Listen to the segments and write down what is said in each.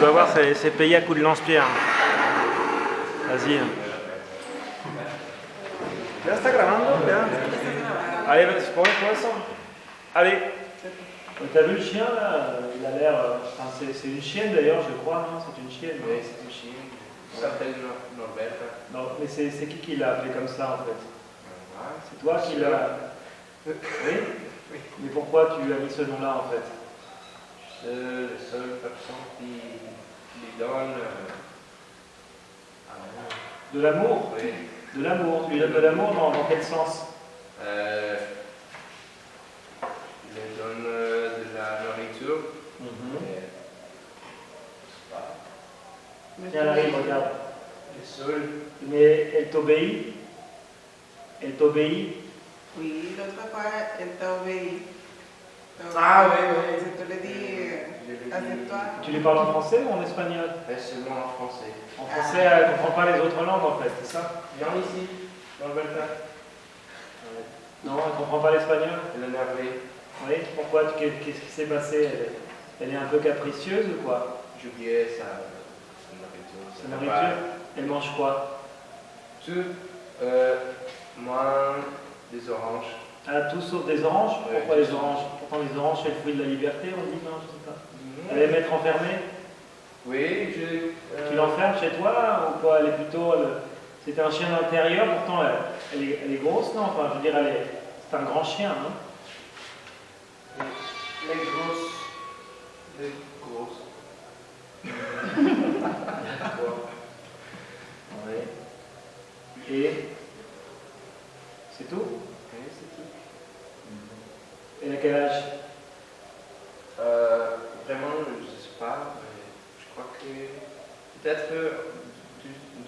dois voir, c'est payé à coups de lance-pierre. Vas-y. ¿Ya está grabando? ¿Ya? Allez, vas-y, pour ça. Allez. T'as vu le chien là? Il a l'air. Enfin, c'est une chienne d'ailleurs, je crois, non? C'est une chienne. Oui, c'est une chienne. Il s'appelle Norberta. Non, mais c'est qui l'a appelé comme ça en fait? C'est toi qui l'a. Oui? Oui. Mais pourquoi tu lui as mis ce nom-là en fait? C'est la seule personne qui lui donne amour. De l'amour? Oui. De l'amour. Tu lui donnes de l'amour dans quel sens? Il lui donne de la nourriture. Tiens, elle arrive, regarde. Elle est seule. Mais elle t'obéit? Elle t'obéit? Oui, l'autre fois, elle t'a obéi. Ah oui, oui. Je te l'ai dit, assieds-toi. Tu lui parles en français ou en espagnol? Seulement en français. En français, elle ne comprend pas les autres langues en fait, c'est ça? Viens ici, Norberta. Non, elle ne comprend pas l'espagnol? Elle est énervée. Oui, pourquoi? Qu'est-ce qui s'est passé? Elle est un peu capricieuse ou quoi? J'ai oublié sa nourriture. Sa nourriture? Elle mange quoi? Tout, moins des oranges. Ah, tout sauf des oranges? Ouais, Pourquoi tout les sauf. oranges? Pourtant les oranges c'est le fruit de la liberté, on dit, non, je sais pas. Elle aime être enfermée? Oui, Tu l'enfermes chez toi ou quoi? Elle est plutôt. C'était un chien d'intérieur, pourtant elle est grosse, non? Enfin, je veux dire, c'est un grand chien, non? Les grosses. Les grosses. Oui. Et c'est tout? Oui, c'est tout. Et à quel âge? Vraiment, je ne sais pas, mais je crois que peut-être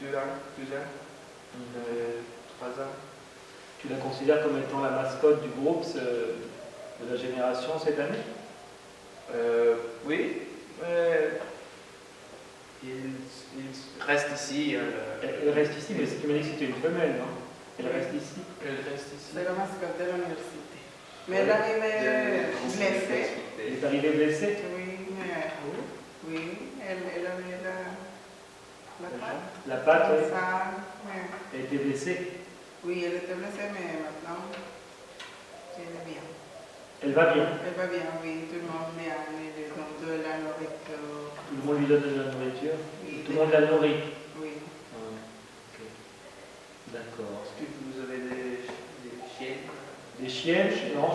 2 ans, 3 ans. Tu la considères comme étant la mascotte du groupe de la génération cette année? Oui, il reste ici. Elle reste ici, mais tu m'as dit que c'était une femelle, non? Elle reste ici? Elle reste ici. C'est la mascotte de l'université. Mais elle arrivait blessée. Elle est arrivée blessée? Oui, mais oui, elle avait la patte. La patte, oui. Ça, mais, Elle était blessée. oui, elle était blessée, mais maintenant, elle est bien. Elle va bien. Elle va bien, oui, tout le monde bien, elle lui donne de la nourriture. Tout le monde lui donne de la nourriture. Oui, Tout le monde la nourrit. Oui. Ok. D'accord. Est-ce que vous avez des chiens? Des chiennes? Non,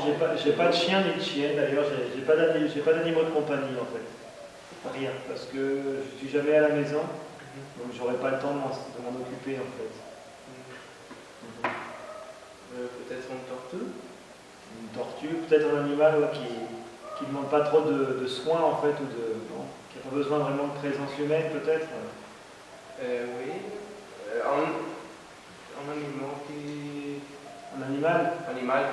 j'ai pas de chien ni de chienne. D'ailleurs, j'ai pas d'animaux de compagnie en fait. Rien, parce que je suis jamais à la maison, donc j'aurai pas le temps de m'en occuper en fait. Peut-être une tortue? Une tortue, peut-être un animal ouais, qui ne demande pas trop de soins en fait, ou non, qui n'a pas besoin vraiment de présence humaine peut-être. Oui. Un animal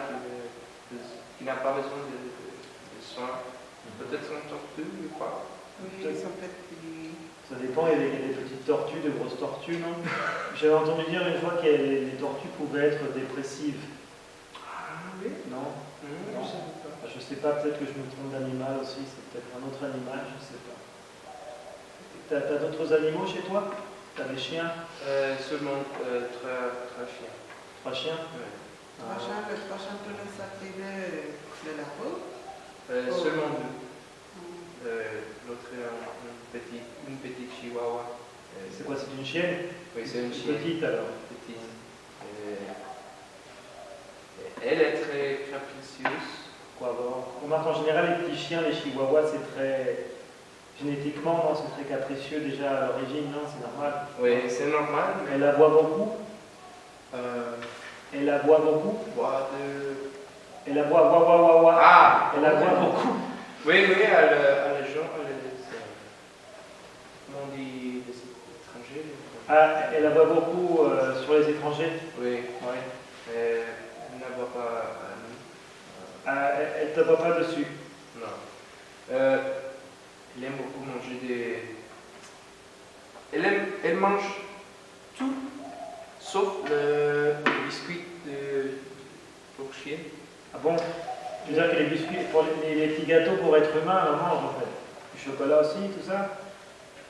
qui n'a pas besoin de soins. Peut-être une tortue, je crois. Oui, ils sont petits. Ça dépend, il y a des petites tortues, de grosses tortues, non? J'avais entendu dire une fois que les tortues pouvaient être dépressives. Ah oui? Non? Je sais pas. Je sais pas, peut-être que je me trompe d'animal aussi, c'est peut-être un autre animal, je sais pas. T'as d'autres animaux chez toi? T'as des chiens? Seulement 3 chiens. 3 chiens? Oui. Le prochain, tu les sortis de la rue? Seulement 2. L'autre est une petite chihuahua. C'est quoi, c'est une chienne? Oui, c'est une chienne. Petite alors? Petite. Elle est très capricieuse. Quoi avoir? On remarque en général les petits chiens, les chihuahuas, c'est très. Génétiquement, non, c'est très capricieux déjà à l'origine, non, c'est normal. Oui, c'est normal. Elle aboie beaucoup? Elle aboie beaucoup? Boire de... Elle aboie, Ah! Elle aboie beaucoup. Oui, à les gens, comment on dit, des étrangers? Ah, elle aboie beaucoup sur les étrangers? Oui. Ouais. Elle n'aboie pas à nous. Ah, elle ne t'aboie pas dessus? Non. Elle aime beaucoup manger des... Elle mange tout, sauf le biscuit pour chien. Ah bon? Tu veux dire que les biscuits, pour les petits gâteaux pour être humain, elle en mange en fait? Du chocolat aussi, tout ça?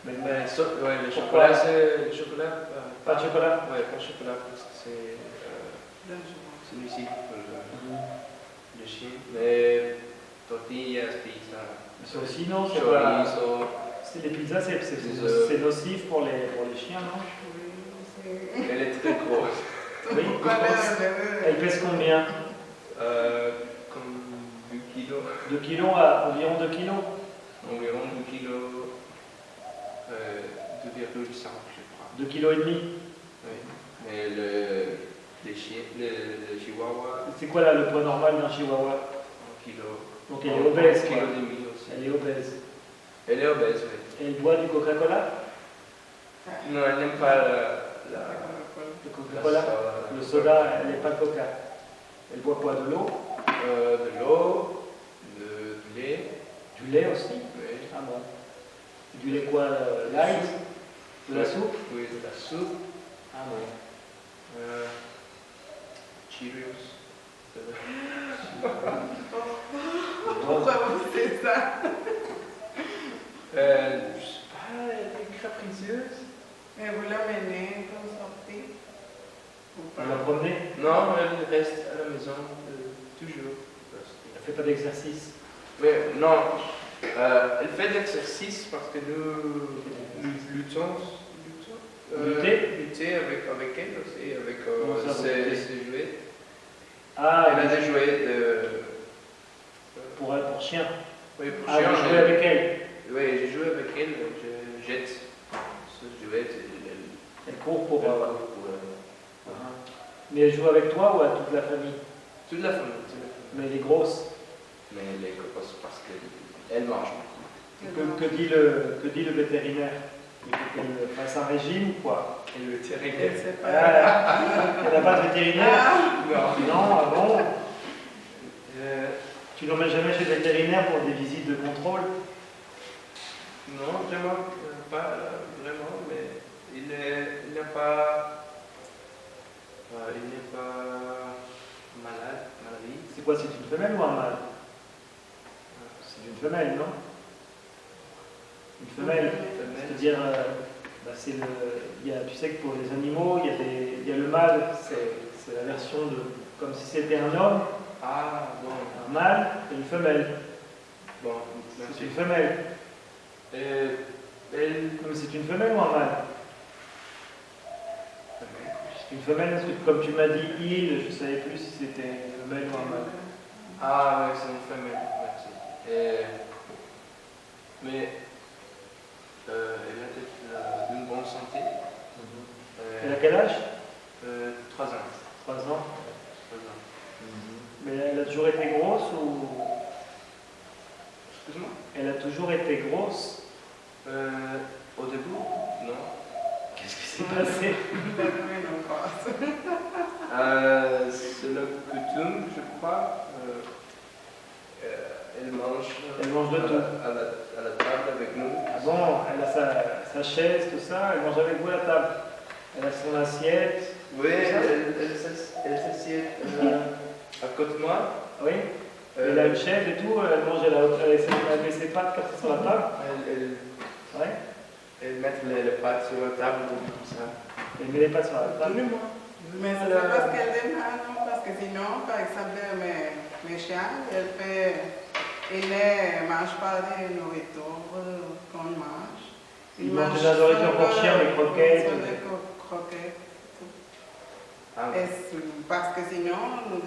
Mais ouais, le Pourquoi? chocolat, c'est le chocolat. Pas de chocolat? Ouais, pas de chocolat, parce que c'est Dangereux. celui-ci pour le chien. Mais tortillas, pizza, Ça aussi, non, c'est pas. chorizo. Les pizzas, c'est nocif pour les chiens, non? Oui, c'est... Elle est très grosse. Oui, Pourquoi elle pèse combien? Comme 2 kilos. 2 kilos à environ 2 kilos? Environ 2 kilos. 2,5 je crois. 2 kilos et demi? Oui. Mais les chiens, le chihuahua, C'est quoi là le poids normal d'un chihuahua? 1 kilo. Donc elle est obèse, 1,5 quoi. kg aussi. Elle est obèse. Elle est obèse, oui. Et elle boit du Coca-Cola? Non, elle n'aime pas Le la Coca-Cola? Le soda. soda, elle n'est pas Coca. Elle boit quoi? De l'eau? De l'eau, du lait. Du lait aussi? Oui. Ah bon. Du lait quoi? Light? De la Ouais. soupe? Oui, de la soupe. Ah bon. Cheerios. Pourquoi vous faites ça? Je sais pas, elle est capricieuse. Mais vous l'amenez pour sortir? Ou On pas? l'a promenée? Non, elle reste à la maison toujours. Elle fait pas d'exercice. Mais non, elle fait de l'exercice parce que nous luttons. Lutter avec elle aussi, avec Comment ça, vous luttez? ses jouets. Ah, Elle a des jouets de. pour chien. Oui, pour Ah, chien. vous jouez avec elle. Oui, j'ai joué avec elle, je jette ce jouet. Elle court pour. Pour Mais elle joue avec toi ou à toute la famille? toute la famille. Mais elle est grosse. Mais elle est grosse parce qu'elle mange beaucoup. Que dit le vétérinaire? Il faut qu'elle fasse un régime ou quoi? Et le Je vétérinaire. sais pas. Elle n'a pas de vétérinaire? Non. Non, ah bon? Euh, Tu l'emmènes jamais chez le vétérinaire pour des visites de contrôle? non, vraiment, pas vraiment, mais il n'est pas. Il n'est pas maladie. C'est quoi? C'est une femelle ou un mâle? C'est une femelle, non? Une femelle. C'est-à-dire, tu sais que pour les animaux, il y a le mâle, c'est la version de. Comme si c'était un homme, Ah, bon. un mâle et une femelle. Bon, C'est merci. une femelle. Elle. Non, mais c'est une femelle ou un mâle? C'est une femelle, parce que comme tu m'as dit il, je ne savais plus si c'était une femelle ou un mâle. Ah, oui, c'est une femelle, merci. Mais elle a d'une bonne santé. Elle a quel âge? 3 ans. 3 ans. 3 ans. Mais elle a toujours été grosse ou. Excuse-moi. Elle a toujours été grosse? Au début, non. Qu'est-ce qui s'est passé? C'est la coutume, je crois. Elle mange de tout. à la table avec nous. Ah bon, elle a sa chaise, tout ça, elle mange avec vous à la table. Elle a son assiette. Oui, Ça elle s'assied à côté de moi. Oui. Elle a une chaise et tout, elle mange, elle met ses pattes comme ça sur la table. Ouais. Elle met les pattes sur la table comme ça. Elle met les pattes sur la table. Mais c'est parce qu'elle aime pas, non? Parce que sinon, par exemple, mes chiens, ils ne mangent pas de nourriture qu'on mange. Ils mangent de la nourriture pour chien, des croquettes. Des croquettes. Ah, Parce que sinon,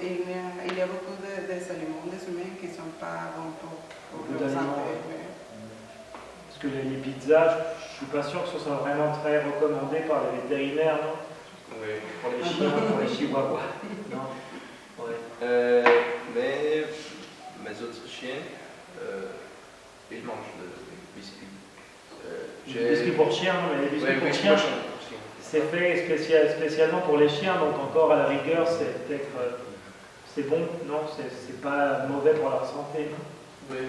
il y a beaucoup d'aliments, des humains qui ne sont pas bons pour Beaucoup leur d'aliments, santé. ouais. Parce que les pizzas, je ne suis pas sûr que ce soit vraiment très recommandé par les vétérinaires, non? oui. Pour les chiens, pour les chihuahuas. Non. Ouais. Mais mes autres chiens, ils mangent des biscuits. Les biscuits pour chiens, non, mais les biscuits Oui, pour biscuits chiens, pour chiens. c'est fait spécialement pour les chiens, donc encore à la rigueur, c'est peut-être. C'est bon, non? C'est pas mauvais pour leur santé, non? Oui.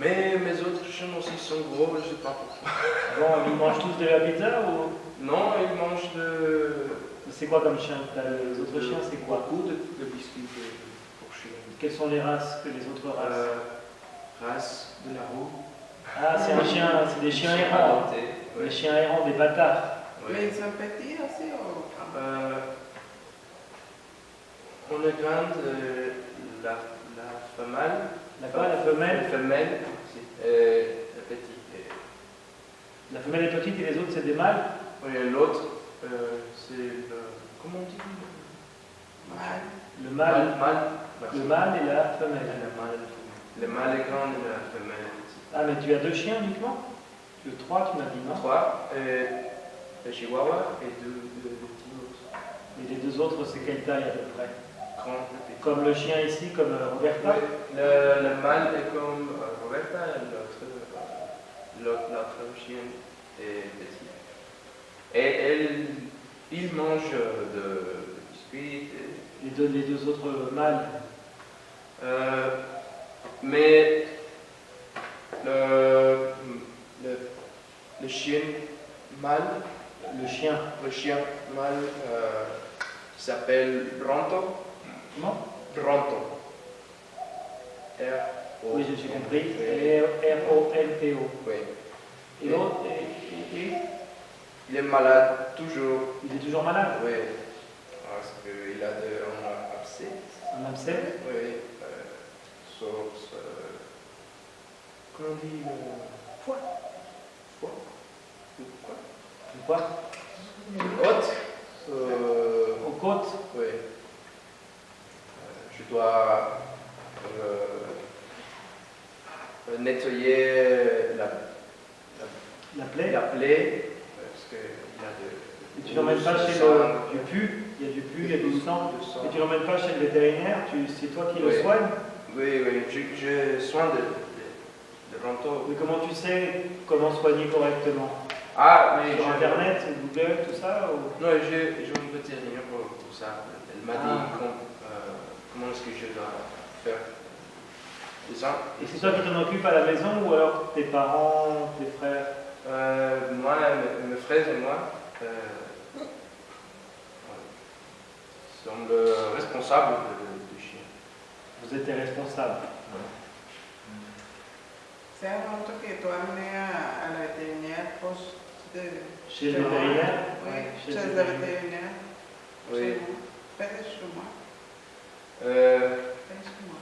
Mais mes autres chiens aussi sont gros, je ne sais pas pourquoi. Bon, ils mangent tous de la pizza ou. Non, ils mangent C'est quoi comme chien? Les autres chiens, c'est quoi? beaucoup de biscuits pour chiens. Quelles sont les races que les autres races? Race de la roue. Ah, c'est un chien, c'est des chiens errants. adopté. Des Ouais. chiens errants, des bâtards. Ouais. Mais ils sont petits aussi ou pas? On est grande, la femelle. La quoi, la femelle? La femelle, si, la petite. La femelle est petite et les autres c'est des mâles. Oui, l'autre, c'est le. Comment on dit? Mal. Le mâle, Merci. le mâle et la Le femelle. mâle, le mâle est grand et la femelle est petite. Ah, mais tu as 2 chiens uniquement? Tu as 3, tu m'as dit, non? 3, le chihuahua et deux petits autres. Et les 2 autres, c'est quelle taille à peu près? Grand et petit. Comme le chien ici, comme Roberta? Oui, le mâle est comme Roberta et l'autre chien est petit. Et il mange de biscuits. Les deux autres mâles. Mais le chien mâle, Le chien. le chien mâle s'appelle Bronto. Comment? Bronto. R-O. Oui, j'ai compris. Oui. R-O-N-T-O. Oui. Et l'autre, Il est malade toujours. il est toujours malade. Oui. Parce qu'il a un abcès. Un abcès. Oui. Source. Comment on dit Foie. Foie. Quoi? Ou quoi? Haute. Aux côtes. Oui. Je dois nettoyer La plaie. la plaie parce qu'il a Et de. tu l'emmènes pas chez du pu. Il y a du pu, il y a du sang. Du sang. Et tu l'emmènes pas chez le vétérinaire. C'est toi qui le Oui. soignes. Oui, je soigne de Ronto. Mais comment tu sais comment soigner correctement? Ah, oui, Sur Internet, Google, tout ça ou... Non, j'ai une vétérinaire pour ça. Elle m'a dit comment est-ce que je dois faire. C'est ça? Et c'est toi qui t'en occupes à la maison ou alors tes parents, tes frères? Moi, mes frères et moi sommes le responsable du chien. Vous êtes les responsables. C'est avant tout que tu as amené à la vétérinaire proche de... Chez le vétérinaire? Oui, Chez chez le la vétérinaire. vétérinaire. Oui. Chez moi. Faites chez moi. Faites chez moi.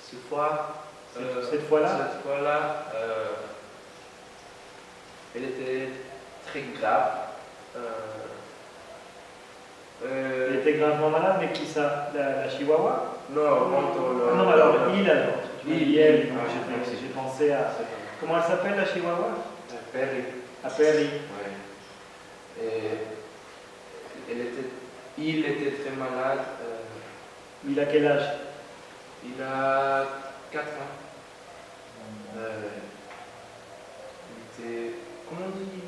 Cette fois, Cette fois-là? cette fois-là, elle était très grave. Elle était gravement malade, mais qui ça? La chihuahua? Non, Ronto. Ah non, alors il alors. Tu m'as dit elle, donc Ah, j'ai pensé à... Comment elle s'appelle la chihuahua? Perry. À Perry. Ouais. Et il était très malade. Il a quel âge? Il a 4 ans. Il était, comment on dit,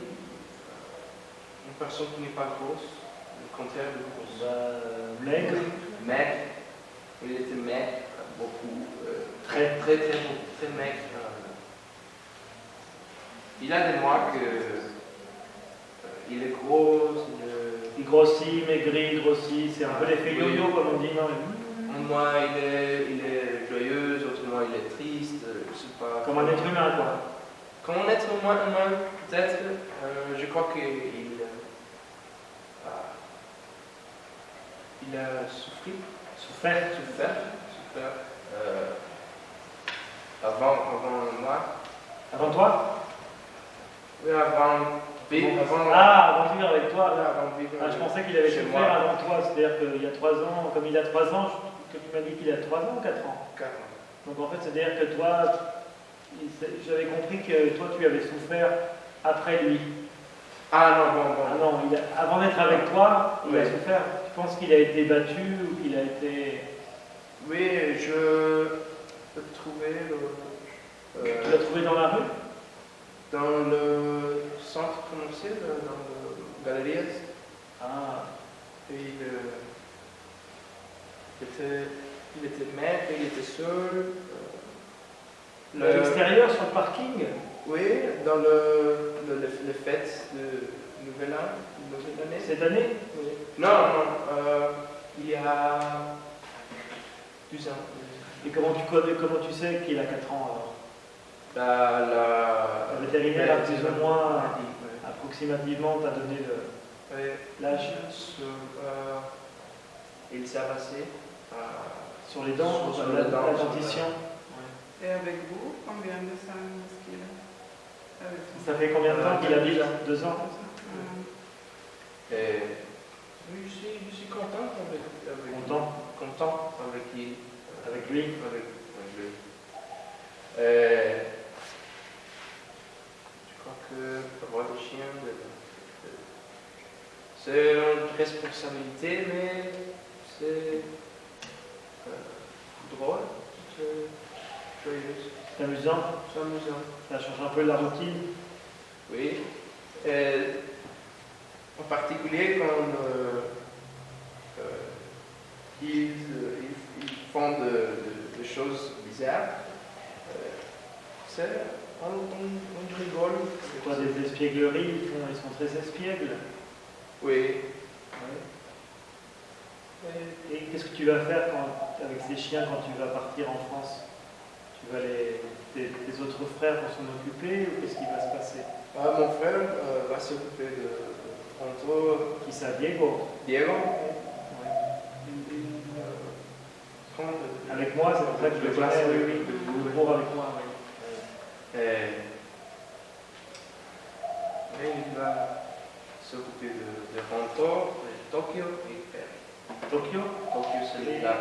une personne qui n'est pas grosse, le contraire de grosse. Maigre. Maigre. Il était maigre, beaucoup. Très. Très maigre. Il a des marques. Il est gros. Il grossit, maigrit, grossit. C'est un peu l'effet Oui. yo-yo, comme on dit, non? Un mois il est joyeux, autre mois il est triste. Je sais pas. Comme un être humain, quoi. Comme un être humain, peut-être. Je crois qu'il il a Souffert. souffert. Avant moi. Avant toi? Oui, avant vivre. Ah, avant de vivre avec toi. avant vivre. Ah, je pensais qu'il avait chez souffert moi. avant toi. C'est-à-dire qu'il y a 3 ans, comme il a 3 ans, que tu m'as dit qu'il a 3 ans ou 4 ans? 4 ans. Donc en fait, c'est-à-dire que toi, j'avais compris que toi, tu avais souffert après lui. Ah non, bon. Ah non, avant d'être avec toi, il a Oui. souffert. Tu penses qu'il a été battu ou qu'il a été... Oui, je peux trouver Tu l'as trouvé dans la rue? dans le centre commercial, dans le Galeries. Ah, Et il était maigre, il était seul. à l'extérieur, sur le parking? Oui, dans les fêtes de Nouvelle Année. Cette année? Oui. Non, il y a 12 ans. Et comment tu sais qu'il a 4 ans alors? La Le vétérinaire a plus ou moins a dit, ouais. approximativement t'a donné Ouais. l'âge Il s'est passé sur les dents, sur la les dents, dentition. Et avec vous, combien de temps est-ce qu'il a avec vous? Ça fait combien de temps qu'il habite? 2 ans. Et oui, je suis content avec content avec lui. Avec lui. Avec lui. Je crois que avoir des chiens, c'est une responsabilité, mais c'est drôle, c'est joyeux, C'est amusant. c'est amusant. Ça change un peu la routine. Oui. En particulier quand ils font de choses bizarres, on rigole. C'est quoi des espiègleries? Ils sont très espiègles. Oui. Et qu'est-ce que tu vas faire avec ces chiens quand tu vas partir en France? Tu vas tes autres frères vont s'en occuper ou qu'est-ce qui va se passer? Mon frère va s'occuper de entre Qui ça, Diego? Diego. Ouais. Avec Avec moi, c'est pour ça que je le connais, oui. Le pauvre avec moi, oui. Mais il va s'occuper de Ronto, de Tokyo et Paris. Tokyo? Tokyo, c'est la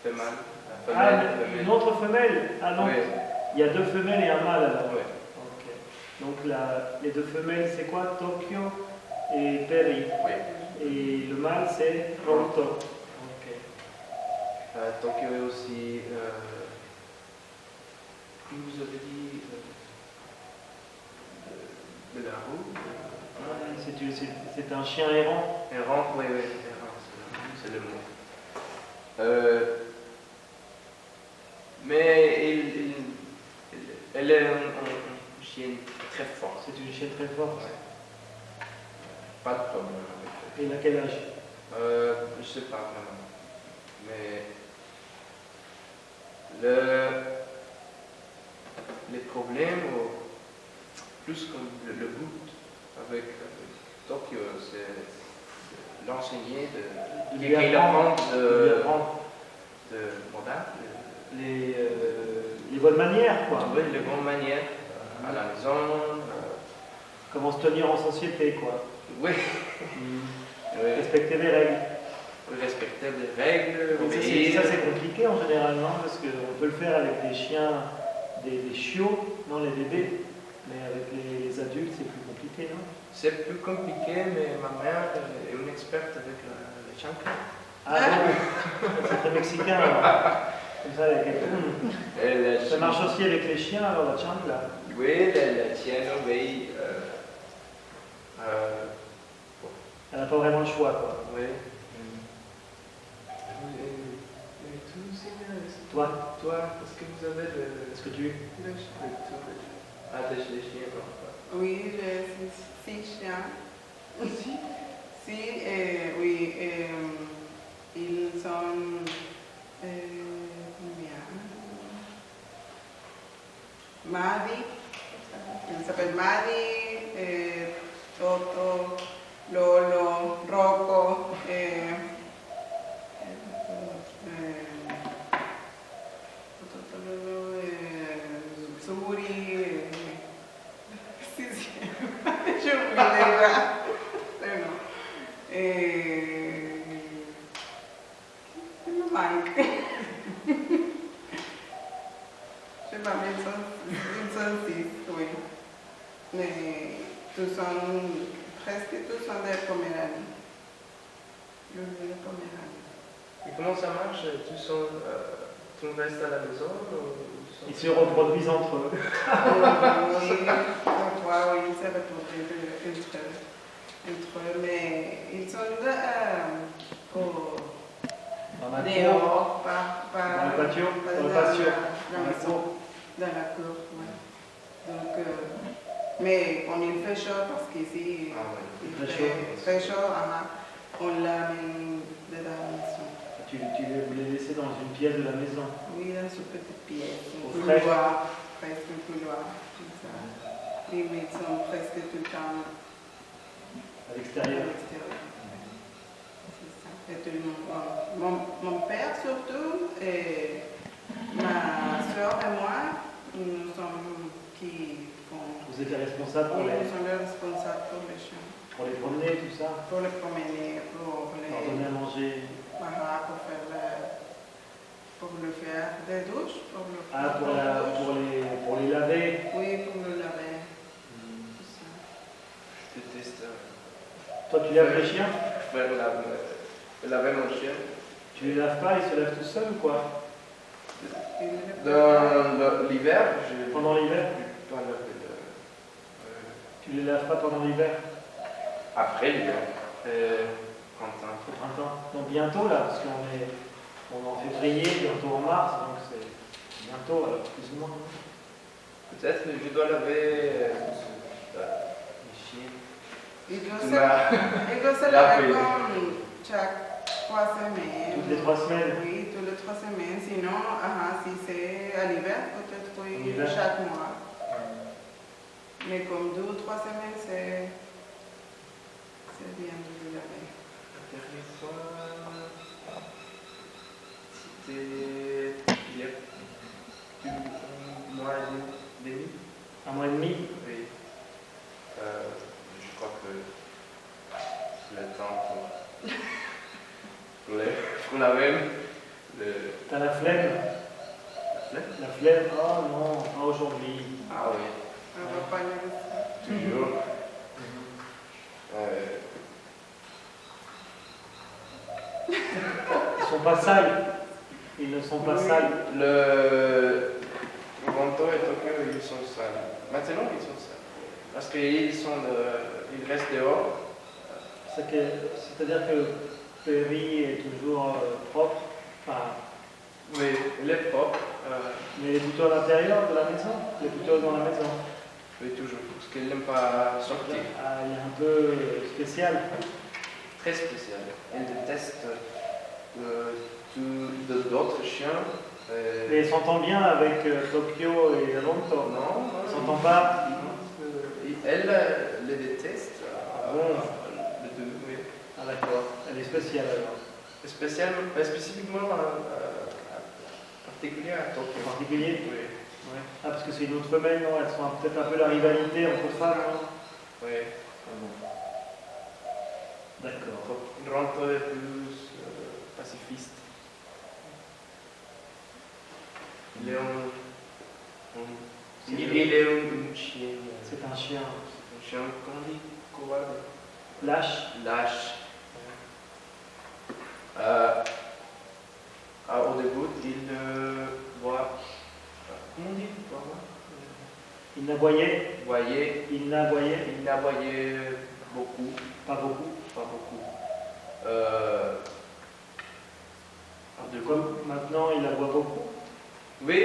femelle. Ah, une autre femelle? Ah non, Oui. il y a 2 femelles et un mâle alors. Oui. Ok. Donc les 2 femelles, c'est quoi? Tokyo et Perry. Oui. Et le mâle, c'est Ronto. Ok. Tokyo est aussi, comme vous avez dit, de la roue. C'est un chien errant. Errant, oui, errant, c'est le mot. Mais elle est une chienne très forte. C'est une chienne très forte. Ouais. Pas de problème avec Et il a quel âge? je ne sais pas vraiment. Mais les problèmes, plus comme le but avec Tokyo, c'est l'enseigner De qu'il lui apprendre de modèle, les bonnes manières, quoi. les bonnes manières à la maison. Comment se tenir en société, quoi. Oui. Oui. Respecter les règles. Respecter les règles, Mais obéir. ça, c'est compliqué en général, non? Parce qu'on peut le faire avec des chiens, des chiots, non, les bébés. Mais avec les adultes, c'est plus compliqué, non? C'est plus compliqué, mais ma mère est une experte avec les chancres. Ah bon? C'est très mexicain, alors. Comme ça, ça marche aussi avec les chiens, alors la chancla. Oui, la chienne obéit. Elle n'a pas vraiment le choix, quoi. Oui. Toi, est-ce que vous avez est-ce que tu... des chiens? Oui, j'ai 6 chiens. Aussi? Si, oui, ils sont combien? Maddie, il s'appelle Maddie, Toto, Lolo, Rocco, Suri, sì, sì, je oublié là. Non. Il me manque. Je sais pas, mais ils sont 6, oui. Mais presque tous sont des Poméranies. Je veux les Poméranies. Et comment ça marche? Tu restes à la maison Ils se reproduisent entre eux. Oui, parfois, oui, ils se reproduisent entre eux, mais ils sont Dans la cour, dehors, dans le patio, dans le patio, dans la cour. Dans la cour, oui. Donc, mais quand il fait chaud, parce qu'ici, Ah oui. il fait très chaud, on l'amène de la maison. Tu vous les laissez dans une pièce de la maison. Oui, dans une petite pièce, Au un frais. couloir, presque un couloir. Comme ça. Et oui, ils sont presque tout le temps À à l'extérieur. l'extérieur. C'est ça. Et tout le monde. Mon père surtout, et ma soeur et moi, nous sommes qui font. Vous êtes les responsables Oui, nous sommes les responsables pour les chiens. pour les promener, tout ça, Pour les promener, pour leur donner les. à manger. Voilà, pour le faire des douches, pour le Ah, faire des douches. pour les laver. Oui, pour le laver. Tout ça. Je déteste Toi, tu laves les chiens? faire laver mon chien. Tu les laves pas, ils se lavent tout seuls ou quoi? Et le- Dans l'hiver, je Pendant l'hiver? dois laver Tu les laves pas pendant l'hiver? après l'hiver. Printemps. Au printemps. Donc bientôt là, parce qu'on est en février, bientôt en mars, donc c'est bientôt, alors plus ou moins. Peut-être que je dois laver les chiens. Il doit Tu se m'as- il doit se lavé. laver comme chaque 3 semaines. Toutes les 3 semaines. Oui, toutes les 3 semaines. Sinon, si c'est à l'hiver, peut-être En oui, hiver. chaque mois. Mais comme 2 ou 3 semaines, c'est bien de le laver. La dernière fois, c'était il y a plus d'un mois et demi. Un mois et demi. Oui. Je crois que c'est le temps pour laver le. T'as la flemme? La flemme? Oh non, pas aujourd'hui. Ah oui, On va pas laver ça. toujours. Ils sont pas sales. Ils ne sont pas Oui. sales. Le Toronto et Tokyo, ils sont sales. Maintenant, ils sont sales. Parce qu'ils ils restent dehors. C'est-à-dire que Perry est toujours propre, enfin, Oui, il est propre. mais il est plutôt à l'intérieur de la maison. Il est plutôt dans la maison. Oui, toujours. Parce qu'il n'aime pas sortir. Ah, il est un peu spécial. Très spécial. Il déteste d'autres chiens. Et il s'entend bien avec Tokyo et Ronto. Non, Il s'entend pas. Elle les déteste. Bon. Les deux, oui. Ah d'accord. Elle est spéciale alors. Spécifiquement particulier à En Tokyo. particulier. Oui. Ouais. Ah parce que c'est une autre femelle, non? Elles sont peut-être un peu la rivalité entre femmes, non? Oui. Ah bon. D'accord. Ronto est plus pacifiste. Il est un chien. C'est un chien Un chien, comment on dit, covarde. lâche. Lâche. Au début, il voit. Comment on dit? Il n'aboyait. Voyait. Il n'aboyait. Il aboyait beaucoup. Pas beaucoup. Pas beaucoup. Comme maintenant il aboie beaucoup. Oui,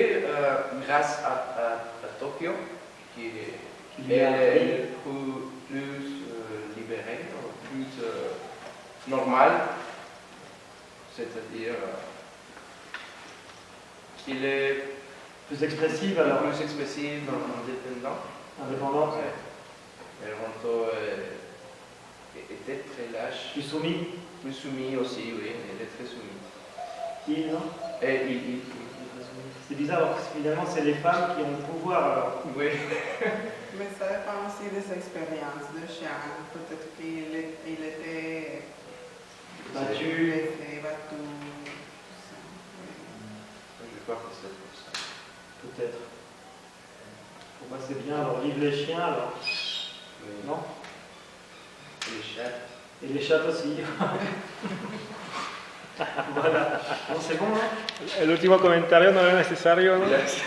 grâce à Tokyo, qui Qui lui a appris. est plus libéré, plus normal, c'est-à-dire qu'il est Plus expressive alors. plus expressif, indépendant. Indépendante. Ouais. Et Ronto était très lâche, Plus soumis. plus soumis aussi, oui, il est très soumis. Il, non? Et il C'est bizarre parce que finalement c'est les femmes qui ont le pouvoir alors. oui. Mais ça dépend aussi des expériences de chien. Peut-être qu'il était Battu. blessé, battu. Tout ça. Oui. Je crois que c'est pour ça. Peut-être. Pour moi c'est bien, alors vive les chiens alors. Oui. Non? Les chats. Et les chats aussi. Voilà. Bon, c'est bon, hein? El último comentario no era necesario, ¿no? Yes.